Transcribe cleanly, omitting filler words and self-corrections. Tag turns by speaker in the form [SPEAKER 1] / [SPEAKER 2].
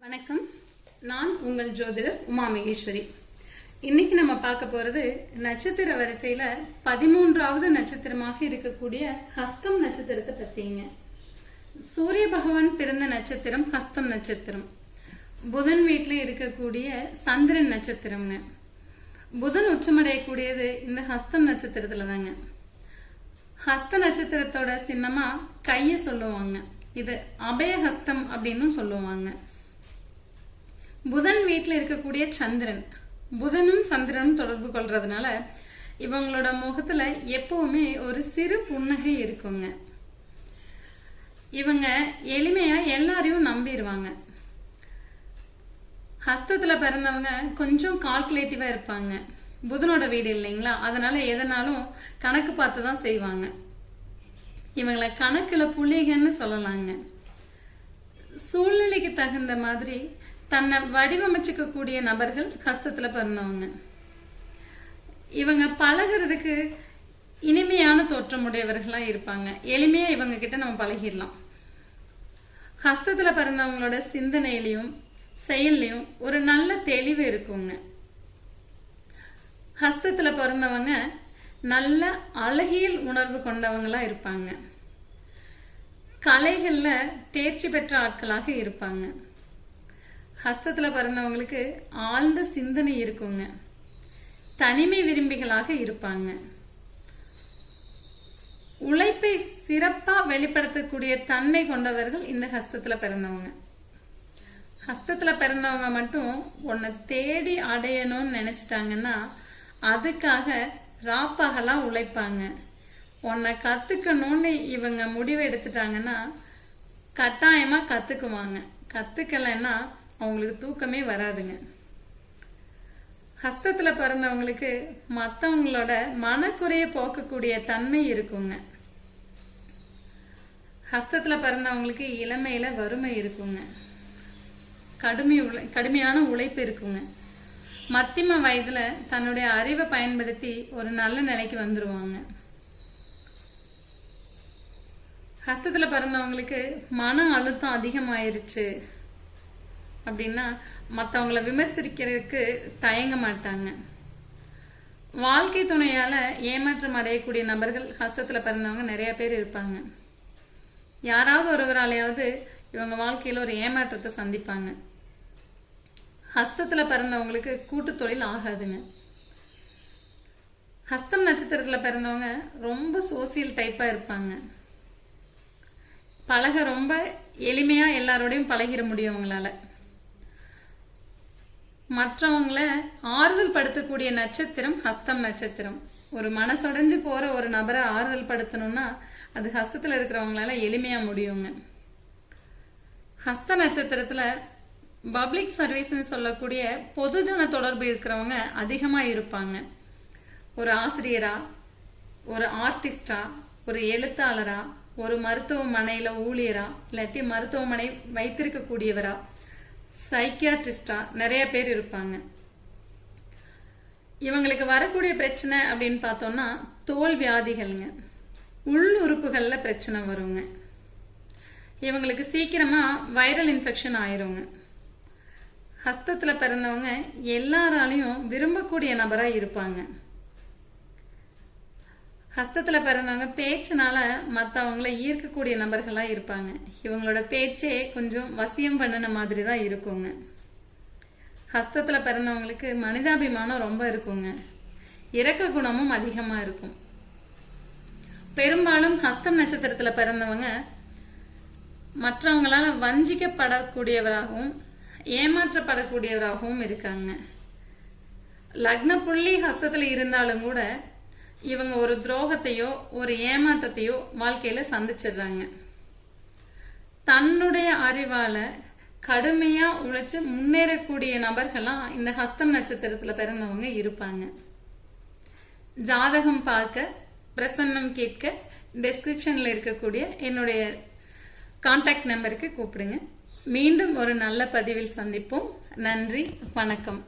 [SPEAKER 1] வணக்கம். நான் உங்கள் ஜோதிடர் உமா மகேஸ்வரி. இன்னைக்கு நம்ம பார்க்க போறது நட்சத்திர வரிசையில 13வது நட்சத்திரமாக இருக்கக்கூடிய ஹஸ்தம் நட்சத்திரத்தை பத்திங்க. சூரிய பகவான் பிறந்த நட்சத்திரம் ஹஸ்தம் நட்சத்திரம். புதன் வீட்டுல இருக்கக்கூடிய சந்திரன் நட்சத்திரம்ங்க. புதன் உச்சமடையக்கூடியது இந்த ஹஸ்தம் நட்சத்திரத்துல தாங்க. ஹஸ்த நட்சத்திரத்தோட சின்னமா கைய சொல்லுவாங்க. இது அபயஹஸ்தம் அப்படின்னு சொல்லுவாங்க. புதன் வீட்டில் இருக்கக்கூடிய சந்திரன், புதனும் சந்திரனும் தொடர்பு கொள்றதுனால இவங்களோட முகத்துல எப்பவுமே ஒரு சிறு புன்னகை இருக்குங்க. இவங்க எளிமையா எல்லாரையும் நம்பிடுவாங்க. ஹஸ்தத்துல பிறந்தவங்க கொஞ்சம் கால்குலேட்டிவா இருப்பாங்க. புதனோட வீடு இல்லைங்களா, அதனால எதனாலும் கணக்கு பார்த்து தான் செய்வாங்க. இவங்களை கணக்குல புலிகன்னு சொல்லலாங்க. சூழ்நிலைக்கு தகுந்த மாதிரி தன்னை வடிவமைச்சுக்க கூடிய நபர்கள் ஹஸ்தத்துல பிறந்தவங்க. இவங்க பழகிறதுக்கு இனிமையான தோற்றமுடையவர்களா இருப்பாங்க. எளிமையா இவங்க கிட்ட நம்ம பழகிடலாம். ஹஸ்தத்துல பிறந்தவங்களோட சிந்தனையிலையும் செயல்லையும் ஒரு நல்ல தெளிவு இருக்குங்க. ஹஸ்தத்துல பிறந்தவங்க நல்ல அழகியல் உணர்வு கொண்டவங்களா இருப்பாங்க. கலைகள்ல தேர்ச்சி பெற்ற ஆட்களாக இருப்பாங்க. ஹஸ்தத்துல பிறந்தவங்களுக்கு ஆழ்ந்த சிந்தனை இருக்குங்க. தனிமை விரும்பிகளாக இருப்பாங்க. உழைப்பை சிறப்பா வெளிப்படுத்தக்கூடிய தன்மை கொண்டவர்கள் இந்த ஹஸ்தத்துல பிறந்தவங்க. ஹஸ்தத்துல பிறந்தவங்க மட்டும் உன்னை தேடி அடையணும்னு நினைச்சிட்டாங்கன்னா அதுக்காக ராப்பகலா உழைப்பாங்க. உன்னை கத்துக்கணும்னு இவங்க முடிவு எடுத்துட்டாங்கன்னா கட்டாயமா கத்துக்குவாங்க. கத்துக்கலைன்னா அவங்களுக்கு தூக்கமே வராதுங்க. ஹஸ்தத்துல பிறந்தவங்களுக்கு மற்றவங்களோட மனக்குறைய போக்கக்கூடிய தன்மை இருக்குங்க. ஹஸ்தத்துல பிறந்தவங்களுக்கு இளமையில வறுமை இருக்குங்க. கடுமையான உழைப்பு இருக்குங்க. மத்தியம வயதுல தன்னுடைய அறிவை பயன்படுத்தி ஒரு நல்ல நிலைக்கு வந்துருவாங்க. ஹஸ்தத்துல பிறந்தவங்களுக்கு மன அழுத்தம் அதிகமாயிருச்சு அப்படின்னா மற்றவங்களை விமர்சிக்கிறதுக்கு தயங்க மாட்டாங்க. வாழ்க்கை துணையால ஏமாற்றம் அடையக்கூடிய நபர்கள் ஹஸ்தத்துல பிறந்தவங்க நிறைய பேர் இருப்பாங்க. யாராவது ஒருவராலையாவது இவங்க வாழ்க்கையில ஒரு ஏமாற்றத்தை சந்திப்பாங்க. ஹஸ்தத்துல பிறந்தவங்களுக்கு கூட்டு தொழில் ஆகாதுங்க. ஹஸ்தம் நட்சத்திரத்துல பிறந்தவங்க ரொம்ப சோசியல் டைப்பா இருப்பாங்க. பழக ரொம்ப எளிமையா எல்லாரோடையும் பழகிட முடியும் அவங்களால. மற்றவங்களை ஆறுதல் படுத்தக்கூடிய நட்சத்திரம் ஹஸ்தம் நட்சத்திரம். ஒரு மனசொடைஞ்சு போற ஒரு நபரை ஆறுதல் படுத்தணும்னா அது ஹஸ்தத்துல இருக்கிறவங்களால எளிமையா முடியுங்க. ஹஸ்த நட்சத்திரத்துல பப்ளிக் சர்வீஸ்ன்னு சொல்லக்கூடிய பொதுஜன தொடர்பு இருக்கிறவங்க அதிகமா இருப்பாங்க. ஒரு ஆசிரியரா, ஒரு ஆர்டிஸ்டா, ஒரு எழுத்தாளரா, ஒரு மருத்துவமனையில ஊழியரா, இல்லாட்டி மருத்துவமனை வைத்திருக்க கூடியவரா, சைக்கியாட்ரிஸ்டா நிறைய பேர் இருப்பாங்க. இவங்களுக்கு வரக்கூடிய பிரச்சனை அப்படின்னு பார்த்தோம்னா தோல் வியாதிகள்ங்க. உள் உறுப்புகள்ல பிரச்சனை வருங்க. இவங்களுக்கு சீக்கிரமா வைரல் இன்ஃபெக்ஷன் ஆயிருங்க. ஹஸ்தத்துல பிறந்தவங்க எல்லாராலையும் விரும்பக்கூடிய நபரா இருப்பாங்க. ஹஸ்தத்துல பிறந்தவங்க பேச்சுனால மற்றவங்களை ஈர்க்கக்கூடிய நபர்களா இருப்பாங்க. இவங்களோட பேச்சே கொஞ்சம் வசியம் பண்ணின மாதிரி தான் இருக்குங்க. ஹஸ்தத்துல பிறந்தவங்களுக்கு மனிதாபிமானம் ரொம்ப இருக்குங்க. இரக்க குணமும் அதிகமா இருக்கும். பெரும்பாலும் ஹஸ்தம் நட்சத்திரத்துல பிறந்தவங்க மற்றவங்களால வஞ்சிக்கப்படக்கூடியவராகவும் ஏமாற்றப்படக்கூடியவராகவும் இருக்காங்க. லக்ன புள்ளி ஹஸ்தத்துல இருந்தாலும் கூட இவங்க ஒரு துரோகத்தையோ ஒரு ஏமாற்றத்தையோ வாழ்க்கையில சந்திச்சிடுறாங்க. தன்னுடைய அறிவால கடுமையா உழைச்சு முன்னேறக்கூடிய நபர்களா இந்த ஹஸ்தம் நட்சத்திரத்துல பிறந்தவங்க இருப்பாங்க. ஜாதகம் பார்க்க, பிரசன்னம் கேட்க டெஸ்கிரிப்ஷன்ல இருக்கக்கூடிய என்னுடைய கான்டாக்ட் நம்பருக்கு கூப்பிடுங்க. மீண்டும் ஒரு நல்ல பதிவில் சந்திப்போம். நன்றி, வணக்கம்.